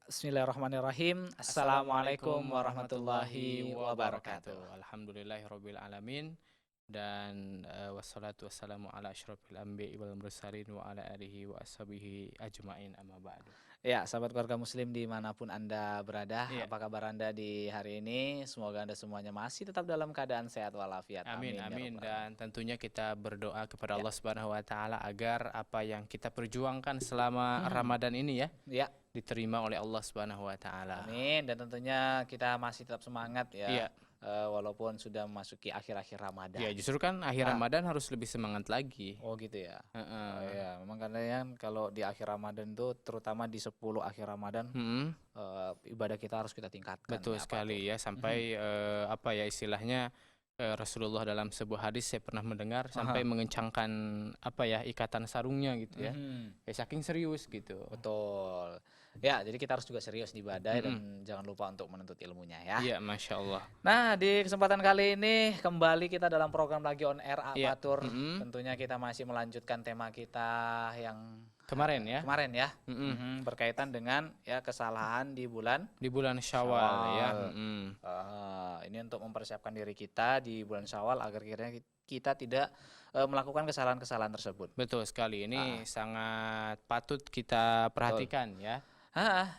Bismillahirrahmanirrahim. Assalamualaikum warahmatullahi wabarakatuh. Alhamdulillahirabbil alamin dan wassalatu wassalamu ala asyrofil anbiya'i wal mursalin wa ala alihi wa ashabihi ajmain amma ba'du. Ya, sahabat keluarga muslim dimanapun Anda berada, Iya. apa kabar Anda di hari ini? Semoga Anda semuanya masih tetap dalam keadaan sehat walafiat. Amin Amin ya amin rabbal alamin. dan tentunya kita berdoa kepada Ya. Allah Subhanahu wa taala agar apa yang kita perjuangkan selama Ramadan ini ya Ya, diterima oleh Allah Subhanahu wa taala. amin. Dan tentunya kita masih tetap semangat ya, Iya. walaupun sudah memasuki akhir-akhir Ramadan. Ya, justru kan akhir Ah. Ramadan harus lebih semangat lagi. Oh gitu ya. Heeh. Oh ya, memang karena kan kalau di akhir Ramadan itu terutama di 10 akhir Ramadan Mm-mm. ibadah kita harus kita tingkatkan. Betul ya, apa sekali tuh? ya sampai apa ya istilahnya Rasulullah dalam sebuah hadis saya pernah mendengar sampai mengencangkan apa ya ikatan sarungnya gitu ya. Mhm. Ya saking serius gitu. Betul. Ya, jadi kita harus juga serius di ibadah dan Mm-mm. jangan lupa untuk menuntut ilmunya ya. Iya, Masya Allah. Nah, di kesempatan kali ini kembali kita dalam program lagi on air Iya. Batur. Mm-mm. Tentunya kita masih melanjutkan tema kita yang Kemarin ya. kemarin ya. Mm-mm. Berkaitan dengan ya kesalahan di bulan Di bulan Syawal ya. Mm-mm. ini untuk mempersiapkan diri kita di bulan Syawal agar kita tidak melakukan kesalahan-kesalahan tersebut. Betul sekali. Ini sangat patut kita perhatikan ya.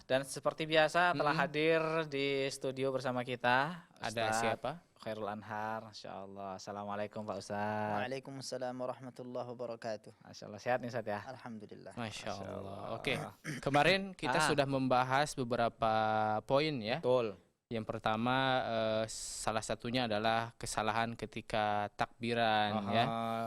Dan seperti biasa telah hadir di studio bersama kita Ada Ustadz siapa? Khairul Anhar, Masya Allah. Assalamualaikum Pak Ustadz. Waalaikumsalam warahmatullahi wabarakatuh. Masya Allah, sehat nih Ustadz ya. Alhamdulillah. Masya Masya Allah. Allah. Oke, kemarin kita sudah membahas beberapa poin ya. Betul. Yang pertama salah satunya adalah kesalahan ketika takbiran ya.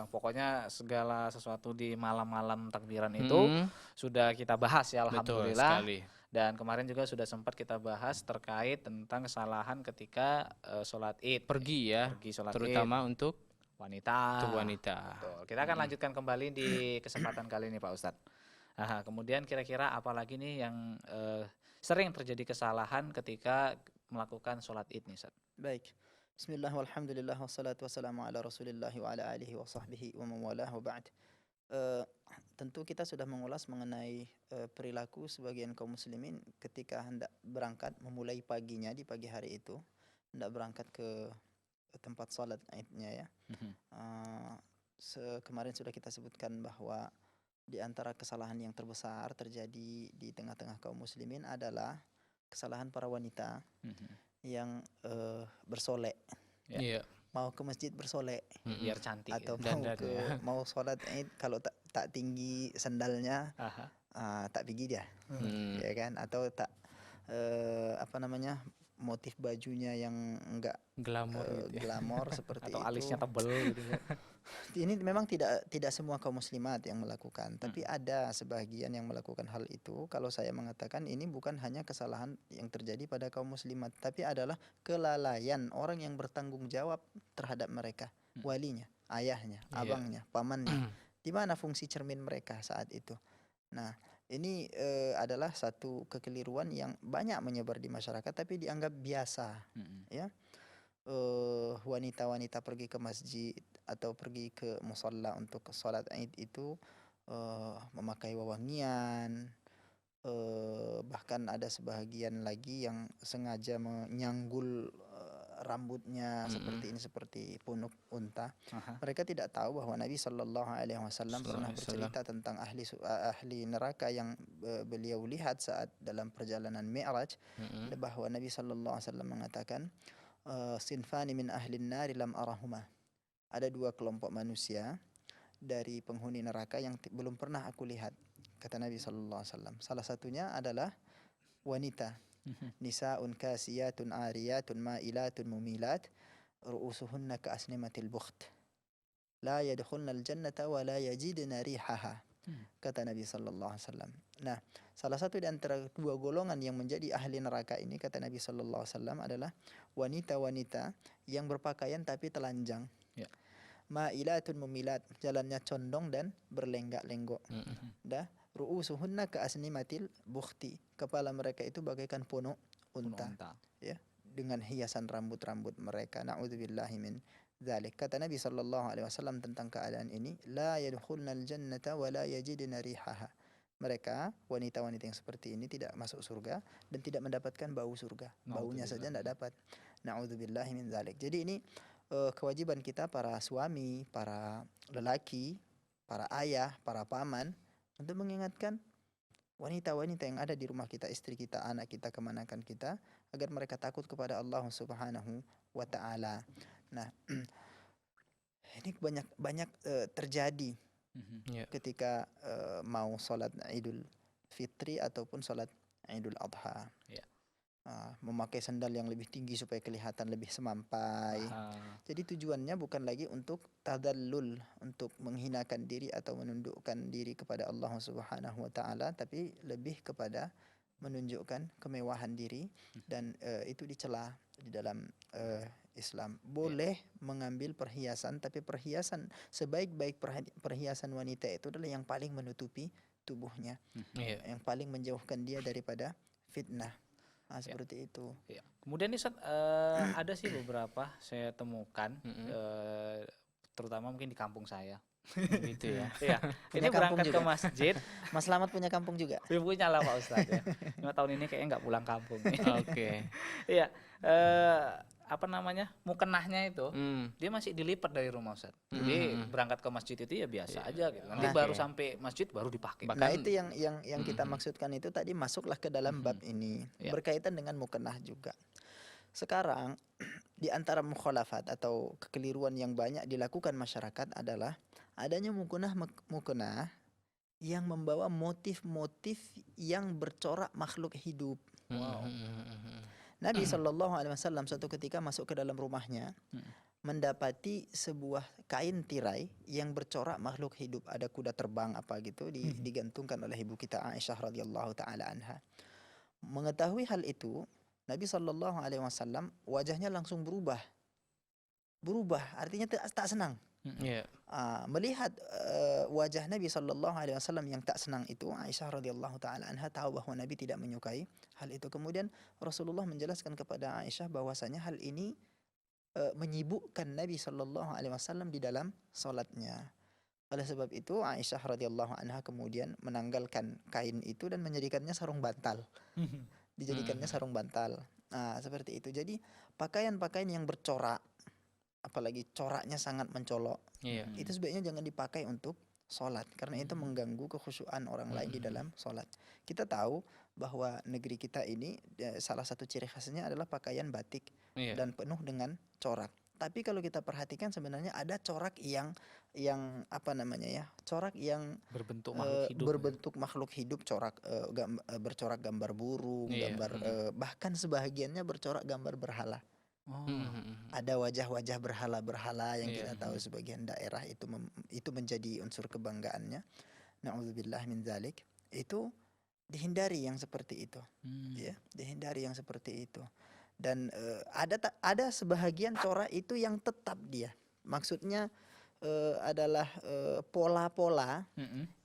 Pokoknya segala sesuatu di malam-malam takbiran itu sudah kita bahas ya, Betul Alhamdulillah. sekali. Dan kemarin juga sudah sempat kita bahas terkait tentang kesalahan ketika sholat id. Pergi ya, Pergi sholat id. terutama untuk Wanita. wanita. Betul. Kita akan lanjutkan kembali di kesempatan kali ini Pak Ustadz. Kemudian kira-kira apa lagi nih yang sering terjadi kesalahan ketika melakukan sholat id nih Ustadz? Baik. Bismillah walhamdulillah wassalatu wassalamu ala rasulillah wa ala alihi wa sahbihi wa mawalah wa ba'd. Tentu kita sudah mengulas mengenai perilaku sebagian kaum muslimin ketika hendak berangkat memulai paginya di pagi hari itu, hendak berangkat ke tempat sholat idnya ya. Kemarin sudah kita sebutkan bahwa di antara kesalahan yang terbesar terjadi di tengah-tengah kaum muslimin adalah kesalahan para wanita yang bersolek, Iya. mau ke masjid bersolek Biar cantik. atau Dandan ya. mau sholat id kalau tak tinggi sandalnya tak pergi dia, ya kan, atau tak motif bajunya yang enggak Glamor gitu ya. glamor seperti Atau itu. alisnya tebel gitu ya. Ini memang tidak semua kaum muslimat yang melakukan, tapi ada sebagian yang melakukan hal itu. Kalau saya mengatakan ini bukan hanya kesalahan yang terjadi pada kaum muslimat, tapi adalah kelalaian orang yang bertanggung jawab terhadap mereka, walinya, ayahnya, abangnya, pamannya. Di mana fungsi cermin mereka saat itu? Nah, ini adalah satu kekeliruan yang banyak menyebar di masyarakat, tapi dianggap biasa, ya. Wanita-wanita pergi ke masjid atau pergi ke musalla untuk sholat id itu memakai wewangian, bahkan ada sebahagian lagi yang sengaja menyanggul rambutnya seperti punuk unta. Mereka tidak tahu bahwa Nabi Shallallahu Alaihi Wasallam pernah bercerita tentang ahli neraka yang beliau lihat saat dalam perjalanan Mi'raj, bahwa Nabi Shallallahu Alaihi Wasallam mengatakan, sinfani min ahlin nari lam arahuma. Ada dua kelompok manusia dari penghuni neraka yang belum pernah aku lihat, kata Nabi sallallahu alaihi wasallam. Salah satunya adalah wanita. Nisaun kasiyatun ariyatun ma'ilatun mumilat ru'usuhunna ka'asnimatil bukht. La yadkhulnal jannata wa la yajidna rihaha. Kata Nabi sallallahu alaihi wasallam. Nah, salah satu di antara dua golongan yang menjadi ahli neraka ini, kata Nabi sallallahu alaihi wasallam, adalah wanita-wanita yang berpakaian tapi telanjang. Ya. Ma'ilatun mumilat, jalannya condong dan berlenggak-lenggok. Dah, ru'usuhunna ka'asnimatil bukhti, kepala mereka itu bagaikan punuk unta. Ya, dengan hiasan rambut-rambut mereka. Na'udzubillahi min dzalik. Kata Nabi sallallahu alaihi wasallam tentang keadaan ini, la yadkhulnal jannata wa la yajidna rihaha. mereka wanita-wanita yang seperti ini tidak masuk surga dan tidak mendapatkan bau surga. Baunya saja Naudzubillah. tidak dapat. Na'udzubillahi min dzalik. Jadi ini kewajiban kita para suami, para lelaki, para ayah, para paman untuk mengingatkan wanita-wanita yang ada di rumah kita, istri kita, anak kita, kemanakan kita, agar mereka takut kepada Allah Subhanahu wa Ta'ala. Nah, ini banyak terjadi Ya. ketika mau sholat Idul Fitri ataupun sholat Idul Adha. Ya. Memakai sandal yang lebih tinggi supaya kelihatan lebih semampai. Jadi tujuannya bukan lagi untuk tadallul, untuk menghinakan diri atau menundukkan diri kepada Allah Subhanahu wa Ta'ala, tapi lebih kepada menunjukkan kemewahan diri, dan itu dicela di dalam Islam. Boleh mengambil perhiasan, tapi perhiasan sebaik-baik perhiasan wanita itu adalah yang paling menutupi tubuhnya, Iya. yang paling menjauhkan dia daripada fitnah. Seperti itu. Ya. Kemudian nih Ustaz, ada sih beberapa saya temukan, terutama mungkin di kampung saya. Gitu ya. Iya, Punya ini kampung berangkat ke juga? masjid, Mas Slamet punya kampung juga? punya lah Pak Ustadz ya. 5 tahun ini kayaknya nggak pulang kampung. Oke. Iya, apa namanya, mukenahnya itu dia masih dilipat dari rumah Ustadz. Jadi berangkat ke masjid itu ya biasa aja gitu. Nanti Nah, baru sampai masjid baru dipakai. Nah, itu yang kita maksudkan itu tadi, masuklah ke dalam bab ini, Ya. berkaitan dengan mukenah juga. Sekarang di antara mukhalafat atau kekeliruan yang banyak dilakukan masyarakat adalah adanya mukenah yang membawa motif-motif yang bercorak makhluk hidup. Wow. Nabi SAW suatu ketika masuk ke dalam rumahnya, mendapati sebuah kain tirai yang bercorak makhluk hidup. Ada kuda terbang apa gitu digantungkan oleh ibu kita Aisyah radhiyallahu taala anha. Mengetahui hal itu, Nabi SAW wajahnya langsung berubah. Artinya tak senang. Iya. Melihat wajah Nabi SAW yang tak senang itu, Aisyah radhiyallahu taala anha tahu bahwa Nabi tidak menyukai hal itu. Kemudian Rasulullah menjelaskan kepada Aisyah bahwasanya hal ini menyibukkan Nabi SAW di dalam salatnya. Oleh sebab itu Aisyah radhiyallahu anha kemudian menanggalkan kain itu dan menjadikannya sarung bantal. Dijadikannya sarung bantal. Seperti itu. Jadi pakaian-pakaian yang bercorak, apalagi coraknya sangat mencolok, Iya. itu sebaiknya jangan dipakai untuk sholat, karena itu mengganggu kekhusyuan orang lain di dalam sholat. Kita tahu bahwa negeri kita ini salah satu ciri khasnya adalah pakaian batik Iya. dan penuh dengan corak. Tapi kalau kita perhatikan sebenarnya ada corak yang apa namanya ya, corak yang Berbentuk makhluk hidup. berbentuk makhluk hidup, corak bercorak gambar burung, Iya. gambar bahkan sebahagiannya bercorak gambar berhala. Oh. Ada wajah-wajah berhala-berhala yang Iya. kita tahu sebagian daerah itu menjadi unsur kebanggaannya. Na'udzubillah min dzalik. Itu dihindari yang seperti itu. Ya, dihindari yang seperti itu. Dan ada sebahagian corak itu yang tetap dia. Maksudnya adalah pola-pola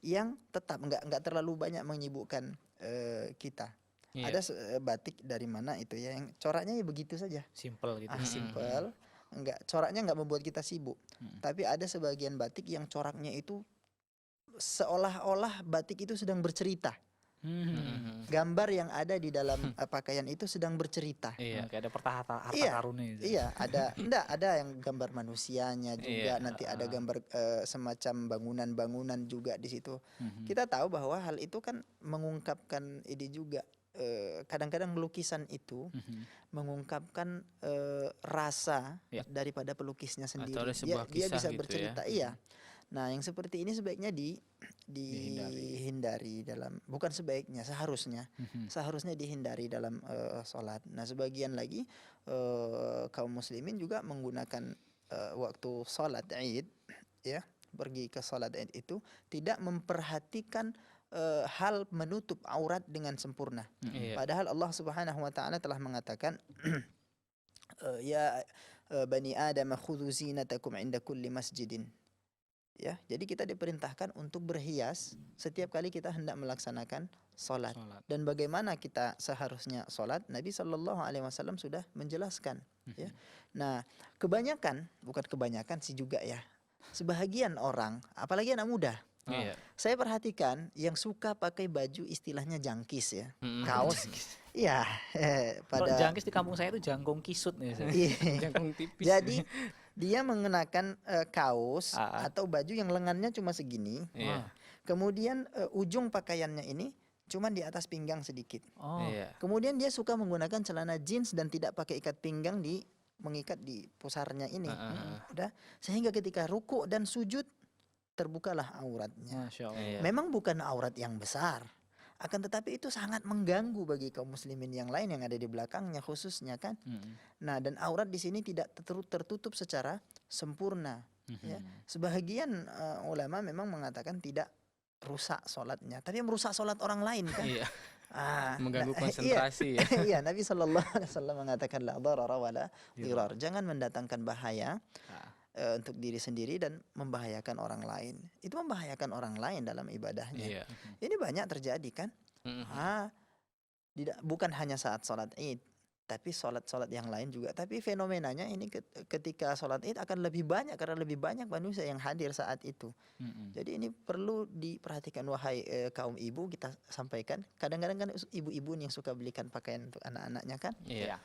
yang tetap nggak terlalu banyak menyibukkan kita. Iya. Ada batik dari mana itu ya yang coraknya ya begitu saja. Simple gitu. Simple. Coraknya nggak membuat kita sibuk. Tapi ada sebagian batik yang coraknya itu seolah-olah batik itu sedang bercerita. Gambar yang ada di dalam pakaian itu sedang bercerita. Iya. Kayak ada harta Iya. karunnya gitu. Iya, ada yang gambar manusianya juga, Iya. nanti ada gambar semacam bangunan-bangunan juga di situ. Kita tahu bahwa hal itu kan mengungkapkan ide juga. Kadang-kadang lukisan itu mengungkapkan rasa Ya. daripada pelukisnya sendiri. ada sebuah Dia kisah bisa gitu ya. bercerita, iya. Nah, yang seperti ini sebaiknya dihindari dalam, bukan sebaiknya, seharusnya dihindari dalam sholat. Nah, sebagian lagi kaum muslimin juga menggunakan waktu sholat Id, ya, pergi ke sholat Id itu tidak memperhatikan hal menutup aurat dengan sempurna. Iya. Padahal Allah Subhanahu wa taala telah mengatakan ya bani Adam khudhu zinatakum 'inda kulli masjidin. Ya, jadi kita diperintahkan untuk berhias setiap kali kita hendak melaksanakan salat. Dan bagaimana kita seharusnya salat, Nabi SAW sudah menjelaskan, ya. Nah, bukan kebanyakan sih juga ya. Sebahagian orang, apalagi anak muda, Iya. Saya perhatikan yang suka pakai baju istilahnya jangkis ya, Mm-mm. kaos. Iya, Kalau pada jangkis di kampung saya itu jangkung kisut nih, Ustaz. iya. Jangkung tipis. Jadi dia mengenakan kaos Ah, ah. atau baju yang lengannya cuma segini, Iya. kemudian ujung pakaiannya ini cuma di atas pinggang sedikit. Oh, Iya. Kemudian dia suka menggunakan celana jeans dan tidak pakai ikat pinggang di mengikat di pusarnya ini. Udah, sehingga ketika ruku dan sujud terbukalah auratnya. Masya Allah. Iya. Memang bukan aurat yang besar, akan tetapi itu sangat mengganggu bagi kaum muslimin yang lain yang ada di belakangnya khususnya kan. Mm-mm. Nah, dan aurat di sini tidak tertutup secara sempurna. Ya. Sebahagian ulama memang mengatakan tidak rusak sholatnya, tapi merusak sholat orang lain kan. Iya. iya. Mengganggu konsentrasi ya. Iya, Nabi Shallallahu Alaihi Wasallam mengatakan la darara wala dirar. Jangan mendatangkan bahaya untuk diri sendiri dan membahayakan orang lain. Itu membahayakan orang lain dalam ibadahnya. Iya. Ini banyak terjadi kan. Bukan hanya saat sholat Id, tapi sholat-sholat yang lain juga. Tapi fenomenanya ini ketika sholat Id akan lebih banyak karena lebih banyak manusia yang hadir saat itu. Jadi ini perlu diperhatikan wahai kaum ibu, kita sampaikan. Kadang-kadang kan ibu-ibu yang suka belikan pakaian untuk anak-anaknya kan. Iya.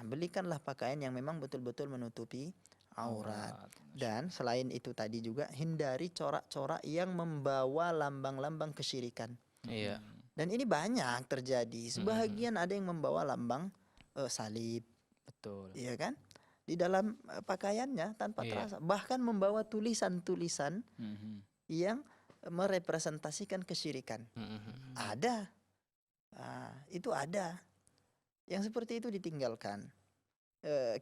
Belikanlah pakaian yang memang betul-betul menutupi aurat. Dan selain itu tadi juga hindari corak-corak yang membawa lambang-lambang kesyirikan. Iya. Dan ini banyak terjadi. Sebahagian ada yang membawa lambang salib, Betul. iya kan? Di dalam pakaiannya tanpa terasa. Bahkan membawa tulisan-tulisan yang merepresentasikan kesyirikan. Ada. Itu ada. Yang seperti itu ditinggalkan.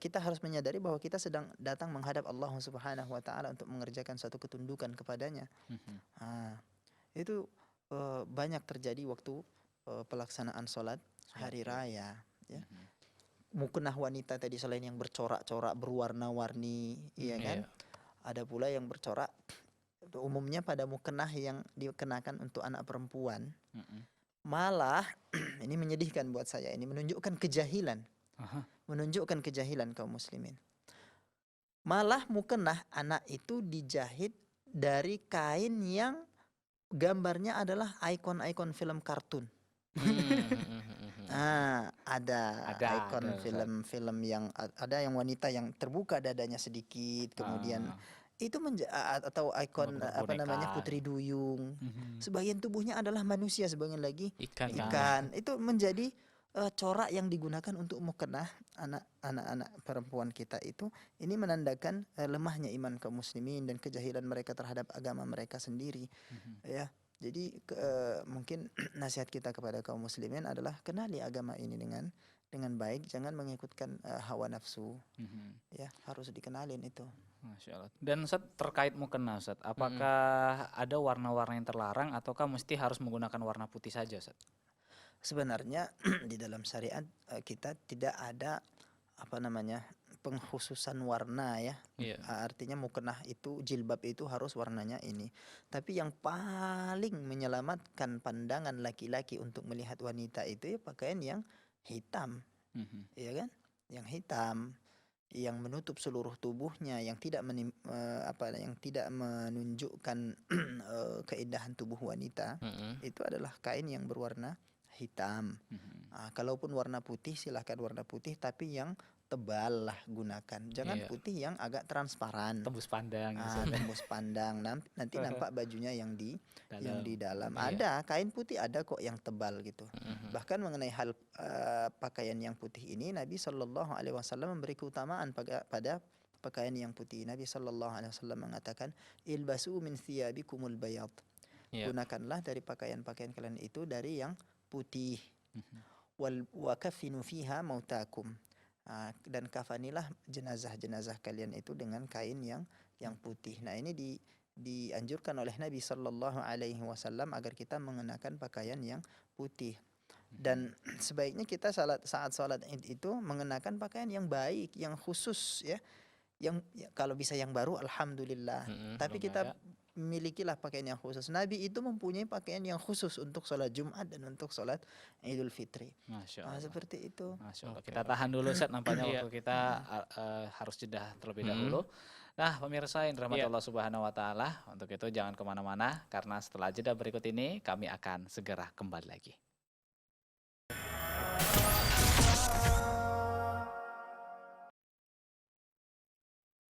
Kita harus menyadari bahwa kita sedang datang menghadap Allah Subhanahu wa taala untuk mengerjakan suatu ketundukan kepadanya. Itu banyak terjadi waktu pelaksanaan sholat hari raya ya. Muknah wanita tadi selain yang bercorak-corak berwarna-warni, iya kan? Ada pula yang bercorak umumnya pada muknah yang dikenakan untuk anak perempuan. Malah ini menyedihkan buat saya, ini menunjukkan kejahilan. Menunjukkan kejahilan kaum muslimin. Malah muknah anak itu dijahit dari kain yang gambarnya adalah ikon-ikon film kartun. Ada ikon film-film yang ada yang wanita yang terbuka dadanya sedikit, kemudian itu atau ikon apa namanya Putri Duyung. Sebagian tubuhnya adalah manusia, sebagian lagi ikan. Itu menjadi corak yang digunakan untuk muknah anak-anak perempuan kita itu. Ini menandakan lemahnya iman kaum muslimin dan kejahilan mereka terhadap agama mereka sendiri. Ya. Jadi mungkin nasihat kita kepada kaum muslimin adalah kenali agama ini dengan baik, jangan mengikutkan hawa nafsu. Ya, harus dikenalin itu. Masya Allah. Dan Ustaz, terkait mukena Ustaz, apakah ada warna-warna yang terlarang ataukah mesti harus menggunakan warna putih saja Ustaz? Sebenarnya di dalam syariat kita tidak ada apa namanya pengkhususan warna ya. Artinya muknah itu, jilbab itu harus warnanya ini. Tapi yang paling menyelamatkan pandangan laki-laki untuk melihat wanita itu ya pakaian yang hitam. Iya kan? Yang hitam, yang menutup seluruh tubuhnya, yang tidak yang tidak menunjukkan keindahan tubuh wanita. Itu adalah kain yang berwarna hitam. Kalaupun warna putih silahkan warna putih, tapi yang tebal lah gunakan. Jangan putih yang agak transparan. Tembus pandang. Tembus pandang. Nanti nampak bajunya yang di dalam. Ada kain putih, ada kok yang tebal gitu. Bahkan mengenai hal pakaian yang putih ini, Nabi Shallallahu Alaihi Wasallam memberi keutamaan pada pakaian yang putih. Nabi Shallallahu Alaihi Wasallam mengatakan, ilbasu min thiyabikumul bayad. Gunakanlah dari pakaian-pakaian kalian itu dari yang putih. Wa kafinu fiha mautakum. Dan kafanilah jenazah-jenazah kalian itu dengan kain yang putih. Nah, ini dianjurkan oleh Nabi Sallallahu Alaihi Wasallam agar kita mengenakan pakaian yang putih. Dan sebaiknya kita saat sholat Id itu mengenakan pakaian yang baik, yang khusus ya. Yang kalau bisa yang baru alhamdulillah. Tapi kita milikilah pakaian yang khusus. Nabi itu mempunyai pakaian yang khusus untuk sholat Jumat dan untuk sholat Idul Fitri. Masya Allah. Seperti itu. Masya Allah. Kita tahan dulu Ustaz, nampaknya waktu kita harus jeda terlebih dahulu. Nah, pemirsa yang dirahmati Iya. Allah Subhanahu wa Ta'ala, untuk itu jangan kemana-mana, karena setelah jeda berikut ini kami akan segera kembali lagi.